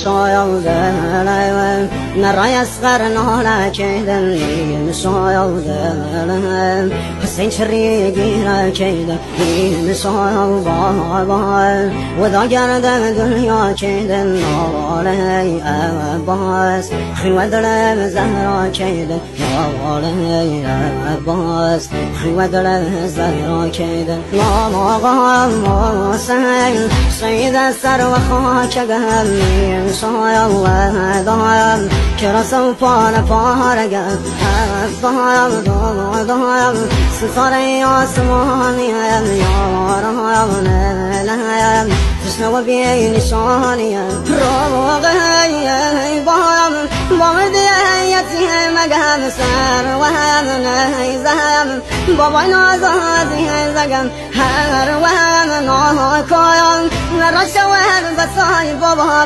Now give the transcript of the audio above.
شايودن نرى يصغر نهلا كيدن شايودن حسين شريقي كيدن شايودن وذا قرد دنيا كيدن نالي أباس خيودن زهرا كيدن نالي أباس خيودن زهرا كيدن لا ما سيد السر وخاك قهمي شاي الله ضايم كرسو فانا فارقة ضايم ضايم ستاري آسماني يا رايم نايم تشنو بيني شاني روغي ضايم بامدي يتي مقام سر وهم نايزهم بابا نازادي زقم هر وهم ناكايم نرشوه بساي بابا